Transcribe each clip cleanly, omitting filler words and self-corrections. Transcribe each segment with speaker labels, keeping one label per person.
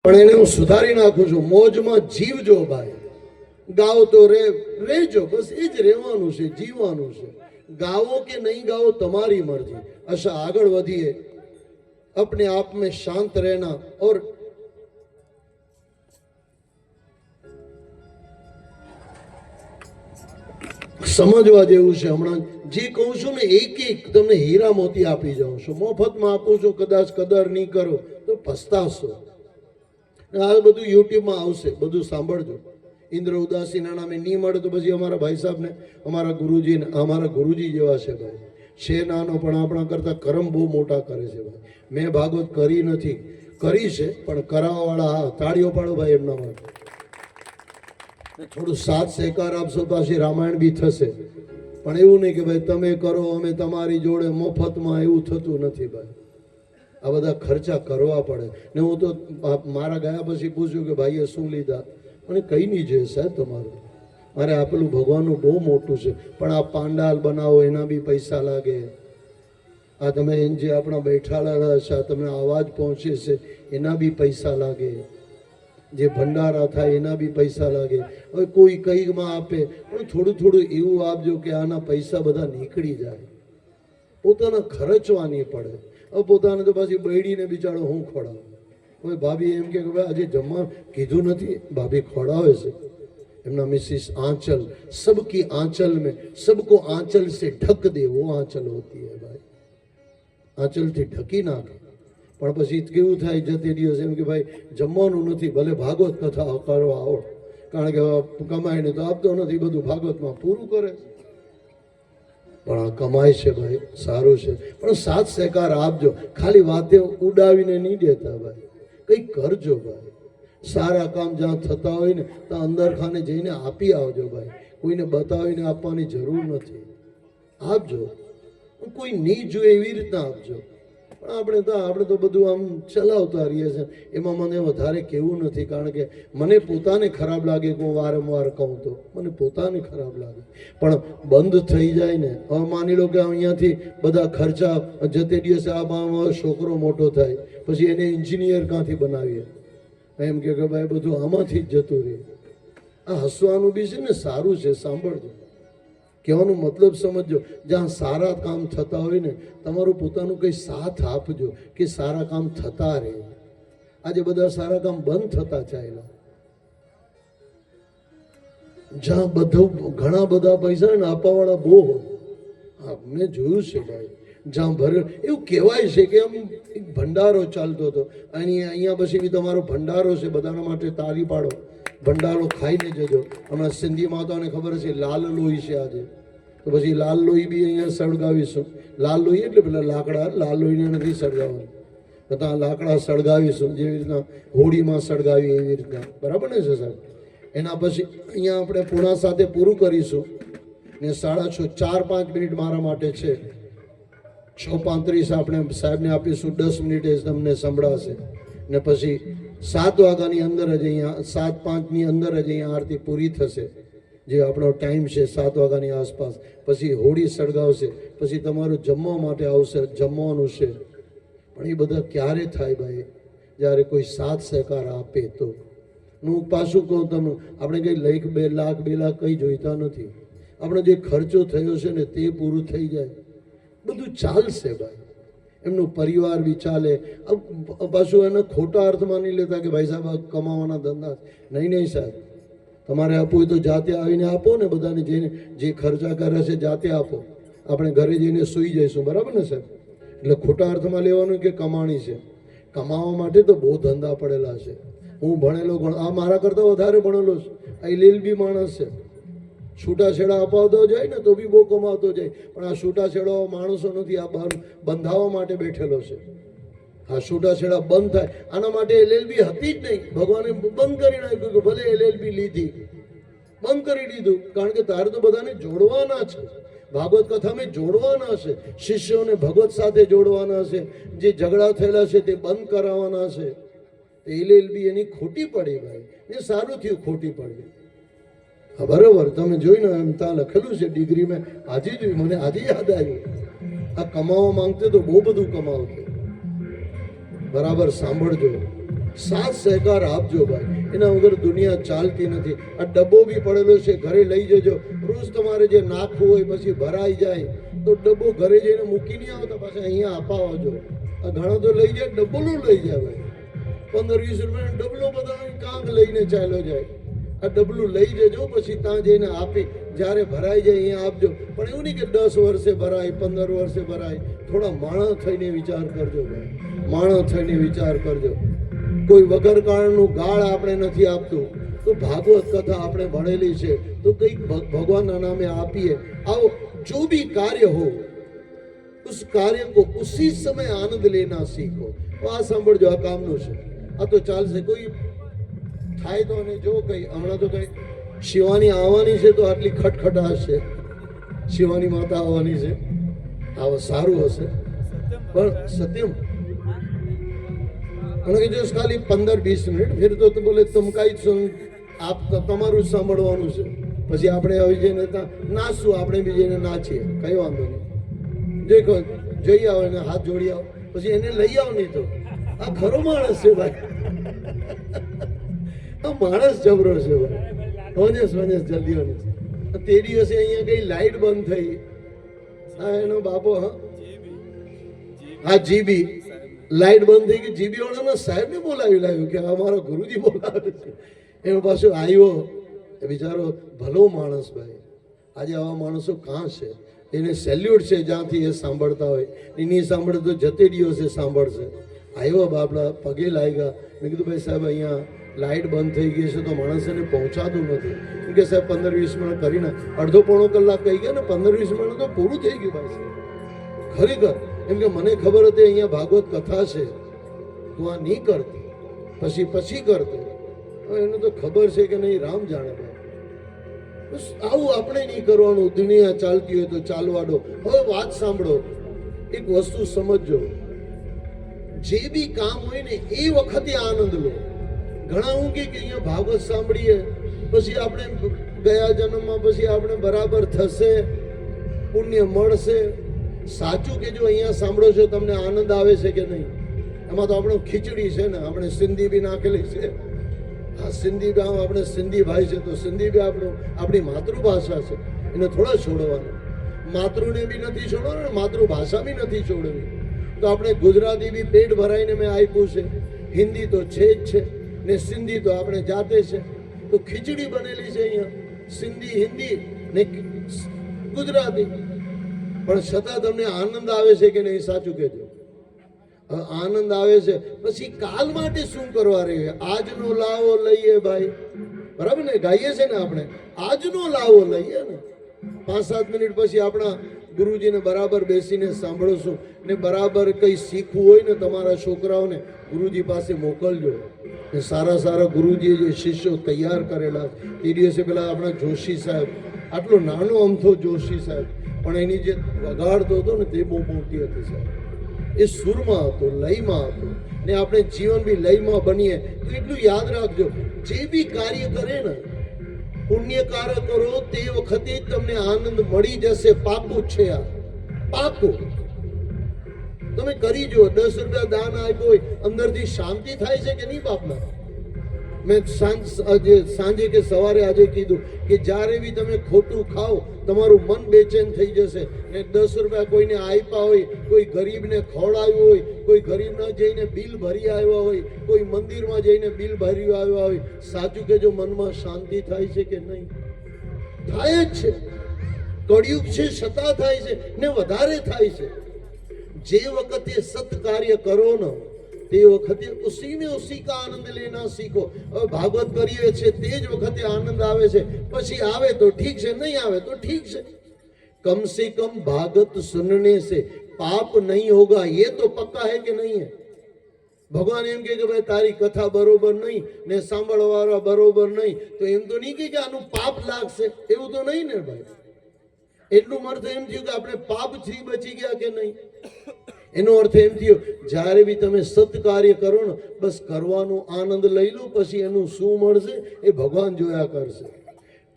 Speaker 1: પણ એને હું સુધારી નાખું છું. મોજમાં જીવજો ભાઈ, ગાઓ તો રહેજો, બસ એ જ રહેવાનું છે, જીવવાનું છે. गाओ કે नहीं गाओ तुम्हारी मर्जी. अच्छा आगे बढ़िए, अपने आप में शांत रहना और समझवा जेवुं छे. हमणां जे कहूं छुं ने एक एक तमने हीरा मोती आपी जाऊं छुं, मफतमां आपूं छुं. कदाच कदर नहीं करो तो पछताशो. आ बधुं YouTube में आवशे, बधुं सांभळजो. इंद्र उदासीना नामे नहीं मळे तो पछी अमारा भाई साहब ने, अमारा गुरुजी ने, अमारा गुरुजी जेवा छे भाई. छे नानो पण आपणा करता कर्म बहु मोटा करे छे भाई. मैं भागवत करी नथी, करी छे पण करावावाळा हा. ताळीओ पाडो भाई एमना माटे. थोड़ું साथ सहकार आपशो पाછી रामायण बी थशे. पण एवुं नहीं के भाई तमे करो अमे तमारी जोड़े मफतमां, एवुं थतुं नथी भाई. आ बधा खर्चा करवा पड़े. ने हूँ तो मारा गया पछी पूछ्યું કે ભાઈએ શું લીધા, અને કઈ નહીં જોઈએ સાહેબ તમારું, મારે આપેલું ભગવાનનું બહુ મોટું છે. પણ આ પાંડાલ બનાવો એના બી પૈસા લાગે. આ તમે જે આપણા બેઠાડા છે, તમને અવાજ પહોંચે છે એના બી પૈસા લાગે. જે ભંડારા થાય એના બી પૈસા લાગે. હવે કોઈ કંઈમાં આપે પણ થોડું થોડું એવું આપજો કે આના પૈસા બધા નીકળી જાય. પોતાના ખર્ચવા નહીં પડે. હવે પોતાને તો પાછી બૈડીને બિચારો હું ખવડાવું. હવે ભાભી એમ કે ભાઈ આજે જમવા કીધું નથી, ભાભી ખવડાવે છે. એમના મિસિસ आंचल, सबकी आंचल में, सबको आंचल से ढक दे, वो आंचल होती है भाई. आंचल थी ढकी नाखे. પણ પછી કેવું થાય જતે દિવસ એમ કે ભાઈ જમવાનું નથી, ભલે ભાગવત કથા કરવા આવો, કારણ કે કમાઈને તો આપતો નથી, બધું ભાગવતમાં પૂરું કરે. પણ આ કમાય છે ભાઈ, સારું છે. પણ સાથ સહકાર આપજો, ખાલી વાતે ઉડાવીને નહીં દેતા ભાઈ. કંઈક કરજો ભાઈ. સારા કામ જ્યાં થતા હોય ને ત્યાં અંદર ખાને જઈને આપી આવજો ભાઈ. કોઈને બતાવીને આપવાની જરૂર નથી, આપજો. કોઈ નહીં જોઈએ એવી રીતના આપજો. પણ આપણે તો બધું આમ ચલાવતા રહીએ છીએ. એમાં મને વધારે કહેવું નથી, કારણ કે મને પોતાને ખરાબ લાગે કે હું વારંવાર કહું તો મને પોતાને ખરાબ લાગે. પણ બંધ થઈ જાય ને, હવે માની લો કે અહીંયાથી બધા ખર્ચા જતે દિવસે આ છોકરો મોટો થાય પછી એને એન્જિનિયર ક્યાંથી બનાવીએ, એમ કે ભાઈ બધું આમાંથી જ જતું રહે. આ હસવાનું બી છે ને સારું છે, સાંભળજો. કહેવાનો મતલબ સમજો. જ્યાં સારા કામ થતા હોય ને તમારું પોતાનું કંઈ સાથ આપજો કે સારા કામ થતા રહે. આજે બધા સારા કામ બંધ થતા ચાલ્યા. જ્યાં બધું ઘણા બધા પૈસા ને આપવાવાળા બહુ હોય. હા, મેં જોયું છે ભાઈ. જ્યાં ભર્યો એવું કહેવાય છે કે આમ એક ભંડારો ચાલતો હતો. અહીંયા પછી બી તમારો ભંડારો છે, બધાના માટે તાળી પાડો. ભંડારો ખાઈને જજો. હમણાં સિંધી માતાને ખબર છે લાલ લોહી છે આજે, તો પછી લાલ લોહી બી અહીંયા સળગાવીશું. લાલ લોહી એટલે પેલા લાકડા, લાલ લોહીને નથી સળગાવવાનું, બધા લાકડા સળગાવીશું જેવી રીતના હોળીમાં સળગાવી એવી રીતના. બરાબર ને છે સાહેબ? એના પછી અહીંયા આપણે પૂર્ણા સાથે પૂરું કરીશું ને 6:30 4-5 મિનિટ મારા માટે છે. 6:35 આપણે સાહેબને આપીશું, 10 મિનિટે તમને સંભળાશે. ને પછી 7 વાગ્યાની અંદર જ અહીંયા 7:05ની અંદર જ અહીંયા આરતી પૂરી થશે, જે આપણો ટાઈમ છે 7 વાગ્યાની આસપાસ. પછી હોળી સળગાવશે, પછી તમારું જમવા માટે આવશે, જમવાનું છે. પણ એ બધા ક્યારે થાય ભાઈ? જ્યારે કોઈ સાથ સહકાર આપે તો. હું પાછું કહું તમને, આપણે કંઈ $1 લાખ 2 લાખ કંઈ જોઈતા નથી. આપણે જે ખર્ચો થયો છે ને તે પૂરું થઈ જાય, બધું ચાલશે ભાઈ. એમનું પરિવાર બી ચાલે. પાછું એને ખોટા અર્થમાં નહીં લેતા કે ભાઈ સાહેબ કમાવાના ધંધા. નહીં સાહેબ, તમારે આપવું હોય તો જાતે આવીને આપો ને. બધાને જઈને જે ખર્ચા કરે છે જાતે આપો. આપણે ઘરે જઈને સૂઈ જઈશું. બરાબર ને સાહેબ? એટલે ખોટા અર્થમાં લેવાનું કે કમાણી છે. કમાવા માટે તો બહુ ધંધા પડેલા છે. હું ભણેલો, આ મારા કરતાં વધારે ભણેલો છે. આ LLB માણસ છે. છૂટાછેડા અપાવતો જાય ને તો બી બહુ કમાવતો જાય. પણ આ છૂટાછેડાઓ માણસો નથી, આ બંધાવવા માટે બેઠેલો છે. આ છૂટાછેડા બંધ થાય આના માટે LLB હતી જ નહીં. ભગવાને બંધ કરી નાખ્યું કે ભલે LLB લીધી, બંધ કરી દીધું. કારણ કે તારે તો બધાને જોડવાના છે. ભાગવત કથામાં જોડવાના છે, શિષ્યોને ભગવત સાથે જોડવાના છે. જે ઝઘડા થયેલા છે તે બંધ કરાવવાના છે. LLB એની ખોટી પડી ભાઈ. એ સારું થયું ખોટી પડી. હા બરાબર, તમે જોઈને એમ ત્યાં લખેલું છે ડિગ્રી. મેં આજે જોયું, મને આજે યાદ આવ્યું. આ કમાવા માંગતે તો બહુ બધું કમાવતે. બરાબર સાંભળજો. સાથ સહકાર આપજો ભાઈ, એના વગર દુનિયા ચાલતી નથી. આ ડબ્બો બી પડેલો છે, ઘરે લઈ જજો. રોજ તમારે જે નાખવું હોય પછી ભરાઈ જાય તો ડબ્બો ઘરે જઈને મૂકી નહીં આવતા, પાછા અહીંયા અપાવજો. આ ઘણા તો લઈ જાય, ડબ્બલું લઈ જાય ભાઈ, 15-20 રૂપિયાનો ડબલો બધા કાંક લઈને ચાલ્યો જાય. આ ડબલું લઈ જજો, પછી ત્યાં જઈને આપી જ્યારે ભરાઈ જાય અહીંયા આપજો. પણ એવું નહીં કે 10 વર્ષે ભરાય, 15 વર્ષે ભરાય. થોડા માણસ થઈને વિચાર કરજો ભાઈ, માણસ થઈને વિચાર કરજો. કોઈ વગર કારણનું ગાળ આપણે નથી આપતું, તો ભાગવત કથા આપણે ભણેલી છે તો કંઈક ભગવાનના નામે આપીએ. આવો જો ભી કાર્ય હો उस कार्य को उसी समय आनंद लेना सीखो. આ સાંભળજો, આ કામનું છે, આ તો ચાલશે. કોઈ થાય તો અને જો કઈ હમણાં તો કઈ શિવાની આવવાની છે તો આટલી ખટખટાશ છે, શિવાની માતા આવવાની છે, આવ સારું હશે. પણ સત્યમ અને જો ખાલી 15-20 મિનિટ ફિર તો બોલે તમ કાંઈ આપ તમારું જ સાંભળવાનું છે. પછી આપણે આવી જઈને નાચશું, આપણે બી જઈને નાચીએ, કઈ વાંધો નહીં. દેખો જઈ આવો એને હાથ જોડી આવો, પછી એને લઈ આવો. નહીં તો આ ખરો માણસ છે ભાઈ, આ માણસ જબરો છે ભાઈ. હોનેસ જલ્દી હોનેસ. તે દિવસે અહીંયા કઈ લાઈટ બંધ થઈ, હા એનો બાપો, હા જીબી લાઈટ બંધ થઈ ગઈ. જીબી વાળાના સાહેબને બોલાવી લાવ્યું કે અમારા ગુરુજી બોલાવે છે. એનો પાછો આવ્યો, બિચારો ભલો માણસ ભાઈ. આજે આવા માણસો કાં છે? એને સેલ્યુટ છે જ્યાંથી એ સાંભળતા હોય. એની સાંભળે તો જતે દિવસે સાંભળશે. આવ્યો બાપડા, પગે લાગ્યા. મેં કીધું ભાઈ સાહેબ અહીંયા લાઇટ બંધ થઈ ગઈ છે તો માણસને પહોંચાતું નથી. કેમ કે સાહેબ 15-20 મિનિટ કરીને અડધો પોણો કલાક કહી ગયા ને, 15-20 મિનિટ તો પૂરું થઈ ગયું ભાઈ સાહેબ ખરેખર. એમ કે મને ખબર હતી અહીંયા ભાગવત કથા છે, તું આ નહીં કરતી, પછી કરતી. હવે એને તો ખબર છે કે નહીં, રામ જાણે ભાઈ. બસ આવું આપણે નહીં કરવાનું. દુનિયા ચાલતી હોય તો ચાલવા દો. હવે વાત સાંભળો, એક વસ્તુ સમજજો, જે બી કામ હોય ને એ વખતે આનંદ લો. ઘણા હું કે અહીંયા ભાગવત સાંભળીએ પછી આપણે ગયા જન્મમાં પછી આપણે બરાબર થશે, પુણ્ય મળશે. સાચું કે જો અહીંયા સાંભળો છો તમને આનંદ આવે છે કે નહીં? એમાં તો આપણું ખીચડી છે ને, આપણે સિંધી બી નાખેલી છે. હા સિંધી ગામ, આપણે સિંધી ભાઈ છે તો સિંધી બી આપણી માતૃભાષા છે, એને થોડા છોડવાનું. માતૃને બી નથી છોડવાનું, માતૃભાષા બી નથી છોડવી. તો આપણે ગુજરાતી બી પેટ ભરાઈને મેં આપ્યું છે, હિન્દી તો છે જ છે ને, સિંધી તો આપણે જાતે છે. તો ખીચડી બનેલી છે અહીંયા, સિંધી, હિન્દી ને ગુજરાતી. પણ છતાં તમને આનંદ આવે છે કે નહીં? સાચું કહેજો. આનંદ આવે છે પછી કાલ માટે શું કરવા રહીએ? આજનો લાવો લઈએ ભાઈ, બરાબર ને? ગાઈએ છે ને આપણે, આજનો લાવો લઈએ ને. 5-7 મિનિટ પછી આપણા ગુરુજીને બરાબર બેસીને સાંભળશું ને બરાબર કંઈ શીખવું હોય ને તમારા છોકરાઓને ગુરુજી પાસે મોકલજો. ને સારા ગુરુજીએ જે શિષ્યો તૈયાર કરેલા, એ દિવસે પેલા આપણા જોશી સાહેબ, આટલો નાનો અમથો જોશી સાહેબ, પણ એની જે વગાડતો હતો ને તે બહુ મોટી હતી સાહેબ. એ સુરમાં હતો, લયમાં હતો. ને આપણે જીવન બી લયમાં બનીએ તો એટલું યાદ રાખજો, જે બી કાર્ય કરે ને પુણ્ય કાર્ય કરો તે વખતે તમને આનંદ મળી જશે. પાકું છે આ, પાકું. તમે કરી જુઓ. 10 રૂપિયા દાન આપ્યો હોય, અંદરથી શાંતિ થાય છે કે નહીં બાપના? મેં સાંજે કે સવારે આજે કીધું કે જ્યારે બી તમે ખોટું ખાઓ તમારું મન બેચેન થઈ જશે. ને 10 રૂપિયા કોઈને આપ્યા હોય, કોઈ ગરીબને ખવડાવ્યું હોય, કોઈ ગરીબના જઈને બિલ ભરી આવ્યા હોય, કોઈ મંદિરમાં જઈને બિલ ભરી આવ્યા હોય, સાચું કે જો મનમાં શાંતિ થાય છે કે નહીં? થાય જ છે. કળિયુગ છે છતાં થાય છે ને વધારે થાય છે. જે વખતે સત્કાર્ય કરો ને તે વખતે ઉસી में उसी का आनंद लेना सीखो. હવે ભાગવત કરીએ છે તે જ વખતે આનંદ આવે છે, પછી આવે તો ઠીક છે, નહીં આવે તો ઠીક છે. कम से कम भागवत सुनने से पाप नहीं होगा, ये तो पक्का है कि नहीं है? ભગવાન એમ કે ભાઈ તારી કથા બરોબર નહીં ને સાંભળવાળા બરોબર નહીં, તો એમ તો નહીં કે આનું પાપ લાગશે, એવું તો નહીં ને ભાઈ. એટલું અર્થ એમ થયું કે આપણે પાપથી બચી ગયા કે નહીં? એનો અર્થ એમ થયો જ્યારે બી તમે સત્કાર્ય કરો ને બસ કરવાનો આનંદ લઈ લો, પછી એનું શું મળશે એ ભગવાન જોયા કરશે.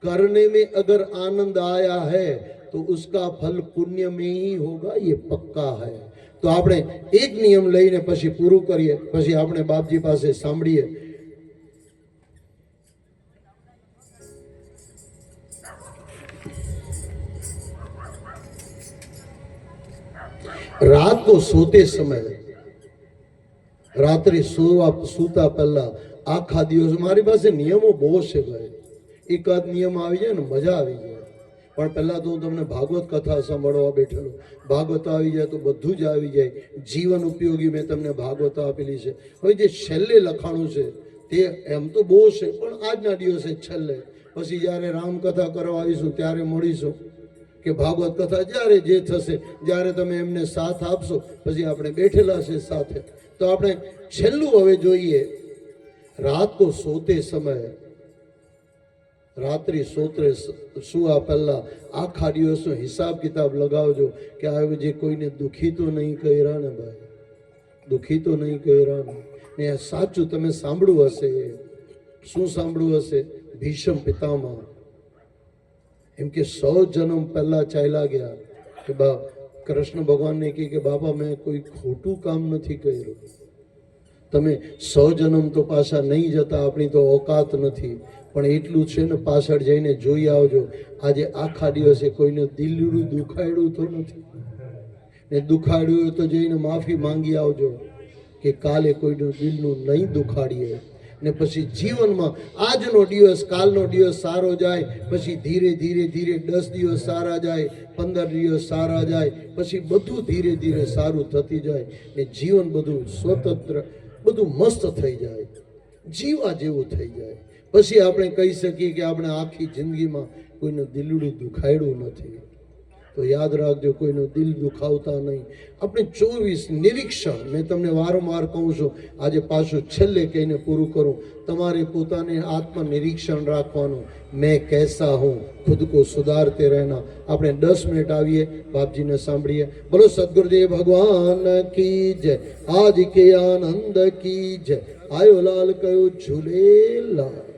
Speaker 1: करने में अगर आनंद आया है तो उसका फल पुण्य में ही होगा, ये पक्का है. તો આપણે એક નિયમ લઈને પછી પૂરું કરીએ, પછી આપણે બાપજી પાસે સાંભળીએ. रात को सोते समय, रात्रि सूता पहला आखा दिवस मारी पास नियमों बहुत से गए. एकाद नियम આવી જાય ને મજા આવી જાય. પણ પહેલા તો હું તમને ભાગવત કથા સાંભળવા બેઠેલો. ભાગવત આવી જાય તો બધું જ આવી જાય. જીવન ઉપયોગી મેં તમને ભાગવત આપેલી છે. હવે જે છેલ્લે લખાણું છે તે એમ તો બહુ છે, પણ આજના દિવસે છેલ્લે, પછી જ્યારે રામકથા કરવા આવીશું ત્યારે મળીશું કે ભાગવત કથા જ્યારે જે થશે, જ્યારે તમે એમને સાથ આપશો પછી આપણે બેઠેલા છે સાથે. તો આપણે છેલ્લું હવે જોઈએ. રાત કો સોતે સમય, રાત્રિ સોત્રે સુવા પહેલા આખા દિવસનો હિસાબ કિતાબ લગાવજો કે આ જે કોઈને દુઃખી તો નહીં કર્યા ને ભાઈ, દુઃખી તો નહીં કર્યા ને. સાચું તમે સાંભળ્યું હશે. શું સાંભળ્યું હશે? ભીષ્મ પિતામહ એમ કે 100 જન્મ પહેલા ચાલ્યા ગયા કે કૃષ્ણ ભગવાનને કે બાપા મેં કોઈ ખોટું કામ નથી કર્યું. તમે 100 જન્મ તો પાછા નહીં જતા, આપણી તો ઓકાત નથી, પણ એટલું છે ને પાછળ જઈને જોઈ આવજો. આજે આખા દિવસે કોઈને દિલનું દુખાડ્યું તો નથી ને, દુખાડ્યું તો જઈને માફી માંગી આવજો કે કાલે કોઈનું દિલનું નહીં દુખાડીએ. ને પછી જીવનમાં આજનો દિવસ કાલનો દિવસ સારો જાય, પછી ધીરે ધીરે ધીરે 10 દિવસ સારા જાય, 15 દિવસ સારા જાય, પછી બધું ધીરે ધીરે સારું થતી જાય ને જીવન બધું સ્વતંત્ર બધું મસ્ત થઈ જાય, જીવા જેવું થઈ જાય. પછી આપણે કહી શકીએ કે આપણે આખી જિંદગીમાં કોઈનું દિલડું દુખાડ્યું નથી. તો યાદ રાખજો, કોઈનું દિલ દુખાવતા નહીં. આપણે 24 નિરીક્ષણ, મેં તમને વારંવાર કહું છું, આજે પાછું છેલ્લે કહીને પૂરું કરું. તમારે પોતાને આત્મ નિરીક્ષણ રાખવાનું. મેં કૈસા હું, ખુદ કો સુધારતે રહેના. આપણે 10 મિનિટ આવીએ, બાપજીને સાંભળીએ. બોલો સદગુરુદેવ ભગવાન કી જય, આજ કે આનંદ કી જય. આયો લાલ કયો ઝૂલેલાલ.